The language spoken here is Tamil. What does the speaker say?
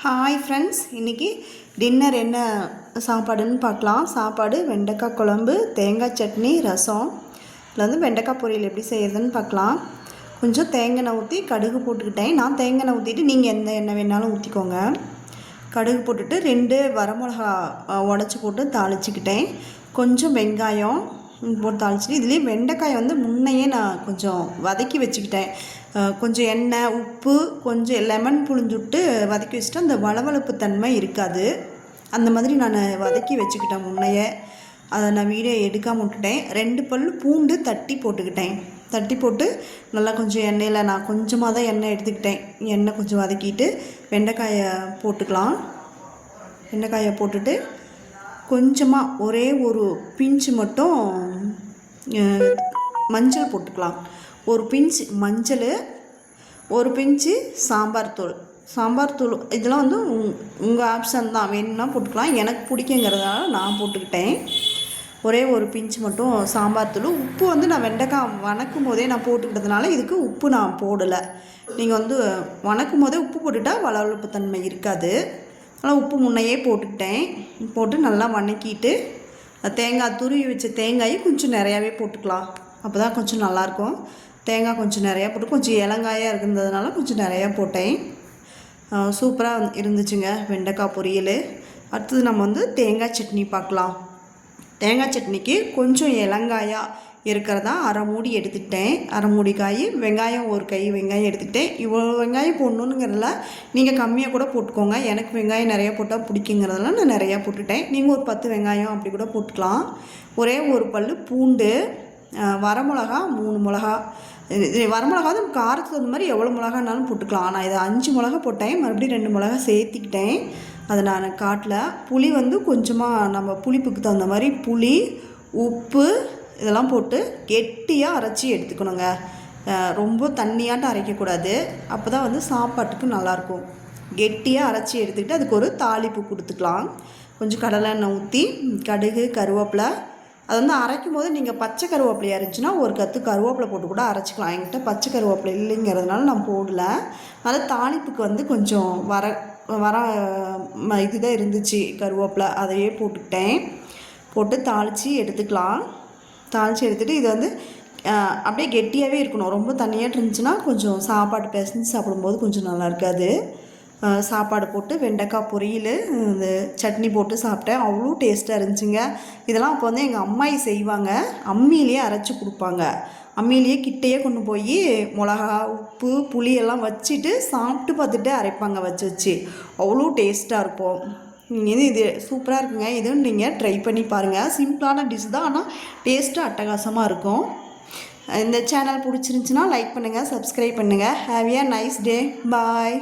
ஹாய் ஃப்ரெண்ட்ஸ், இன்றைக்கி டின்னர் என்ன சாப்பாடுன்னு பார்க்கலாம். சாப்பாடு வெண்டைக்காய் குழம்பு, தேங்காய் சட்னி, ரசம். இதில் வந்து வெண்டைக்காய் பொரியல் எப்படி செய்கிறதுன்னு பார்க்கலாம். கொஞ்சம் தேங்காய் ஊற்றி கடுகு போட்டுக்கிட்டேன். நான் தேங்காய் ஊற்றிட்டு நீங்கள் எந்த எண்ணெய் வேணாலும் ஊற்றிக்கோங்க. கடுகு போட்டுட்டு 2 வரமிளகா உடச்சி போட்டு தாளிச்சிக்கிட்டேன். கொஞ்சம் வெங்காயம் போட்டு தாளிச்சிட்டு இதுலேயே வெண்டைக்காயை வந்து முன்னையே நான் கொஞ்சம் வதக்கி வச்சுக்கிட்டேன். கொஞ்சம் எண்ணெய், உப்பு, கொஞ்சம் லெமன் புழிஞ்சுட்டு வதக்கி வச்சுட்டு அந்த வளவளப்பு தன்மை இருக்காது. அந்த மாதிரி நான் வதக்கி வச்சுக்கிட்டேன் முன்னையே. அதை நான் வீடியோ எடுக்காமல் விட்டுட்டேன். 2 பல் பூண்டு தட்டி போட்டுக்கிட்டேன். தட்டி போட்டு நல்லா கொஞ்சம் எண்ணெயில் நான் கொஞ்சமாக தான் எண்ணெய் எடுத்துக்கிட்டேன். எண்ணெய் கொஞ்சம் வதக்கிட்டு வெண்டைக்காயை போட்டுக்கலாம். வெண்டைக்காயை போட்டுட்டு கொஞ்சமாக ஒரே ஒரு பிஞ்சு மட்டும் மஞ்சள் போட்டுக்கலாம். ஒரு பிஞ்சு மஞ்சள், ஒரு பிஞ்சு சாம்பார் தூள். இதெல்லாம் வந்து உங்கள் ஆப்ஷன் தான், வேணும்னா போட்டுக்கலாம். எனக்கு பிடிக்குங்கிறதுனால நான் போட்டுக்கிட்டேன். ஒரே ஒரு பிஞ்சு மட்டும் சாம்பார் தூள். உப்பு வந்து நான் வெண்டைக்காய் வணக்கும் போதே நான் போட்டுக்கிட்டதுனால இதுக்கு உப்பு நான் போடலை. நீங்கள் வந்து வணக்கும் போதே உப்பு போட்டுட்டால் வளவளப்பு தன்மை இருக்காது. அதனால் உப்பு முன்னையே போட்டுக்கிட்டேன். போட்டு நல்லா வணக்கிட்டு தேங்காய் துருவி வச்ச தேங்காயை கொஞ்சம் நிறையாவே போட்டுக்கலாம். அப்போ தான் கொஞ்சம் நல்லாயிருக்கும். தேங்காய் கொஞ்சம் நிறையா போட்டு கொஞ்சம் இளங்காயாக இருக்கிறதுனால கொஞ்சம் நிறையா போட்டேன். சூப்பராக இருந்துச்சுங்க வெண்டைக்காய் பொரியல். அடுத்தது நம்ம வந்து தேங்காய் சட்னி பார்க்கலாம். தேங்காய் சட்னிக்கு கொஞ்சம் இளங்காயாக இருக்கிறதா 1/2 மூடி எடுத்துக்கிட்டேன். 1/2 மூடி காய், வெங்காயம் 1 கை வெங்காயம் எடுத்துக்கிட்டேன். இவ்வளோ வெங்காயம் போடணுங்கிறதுல நீங்கள் கம்மியாக கூட போட்டுக்கோங்க. எனக்கு வெங்காயம் நிறையா போட்டால் பிடிக்குங்கிறதுல நான் நிறையா போட்டுட்டேன். நீங்கள் ஒரு 10 வெங்காயம் அப்படி கூட போட்டுக்கலாம். ஒரே ஒரு பல் பூண்டு, வரமிளகா 3 மிளகா. வரமிளகா தான் காரத்துக்கு அந்த மாதிரி எவ்வளோ மிளகானாலும் போட்டுக்கலாம். நான் இதை 5 மிளகா போட்டேன். மறுபடியும் 2 மிளகா சேர்த்திக்கிட்டேன். அதை நான் காட்டல. புளி வந்து கொஞ்சமாக நம்ம புளிப்புக்கு தகுந்த மாதிரி புளி, உப்பு இதெல்லாம் போட்டு கெட்டியாக அரைச்சி எடுத்துக்கணுங்க. ரொம்ப தண்ணியாட்டம் அரைக்கக்கூடாது. அப்போ தான் வந்து சாப்பாட்டுக்கு நல்லாயிருக்கும். கெட்டியாக அரைச்சி எடுத்துக்கிட்டு அதுக்கு ஒரு தாளிப்பு கொடுத்துக்கலாம். கொஞ்சம் கடலை எண்ணெய் ஊற்றி கடுகு, கருவேப்பிலை. அது வந்து அரைக்கும் போது நீங்கள் பச்சை கருவேப்பிலை இருந்துச்சுன்னா ஒரு கத்து கருவேப்பிலை போட்டு கூட அரைச்சிக்கலாம். என்கிட்ட பச்சை கருவேப்பிலை இல்லைங்கிறதுனால நான் போடலை. அதனால் தாளிப்புக்கு வந்து கொஞ்சம் வர இதுதான் இருந்துச்சு கருவேப்பிலை, அதையே போட்டுக்கிட்டேன். போட்டு தாளித்து எடுத்துக்கலாம். தாளித்து எடுத்துகிட்டு இது வந்து அப்படியே கெட்டியாகவே இருக்கணும். ரொம்ப தண்ணியாக இருந்துச்சுன்னா கொஞ்சம் சாப்பாடு பிசைஞ்சு சாப்பிடும்போது கொஞ்சம் நல்லா இருக்காது. சாப்பாடு போட்டு வெண்டைக்காய் பொரியல், இந்த சட்னி போட்டு சாப்பிட்டேன். அவ்வளோ டேஸ்ட்டாக இருந்துச்சுங்க. இதெல்லாம் அப்போ வந்து எங்கள் அம்மாயி செய்வாங்க. அம்மியிலேயே அரைச்சி கொடுப்பாங்க. அம்மியிலேயே கிட்டேயே கொண்டு போய் மிளகா, உப்பு, புளி எல்லாம் வச்சுட்டு சாப்பிட்டு பார்த்துட்டு அரைப்பாங்க வச்சு. அவ்வளோ டேஸ்ட்டாக இருக்கும். இது சூப்பராக இருக்குங்க. இதுவும் நீங்கள் ட்ரை பண்ணி பாருங்கள். சிம்பிளான டிஷ் தான், ஆனால் டேஸ்ட்டு அட்டகாசமாக இருக்கும். இந்த சேனல் பிடிச்சிருந்துச்சின்னா லைக் பண்ணுங்கள், சப்ஸ்கிரைப் பண்ணுங்கள். Have a nice day. Bye.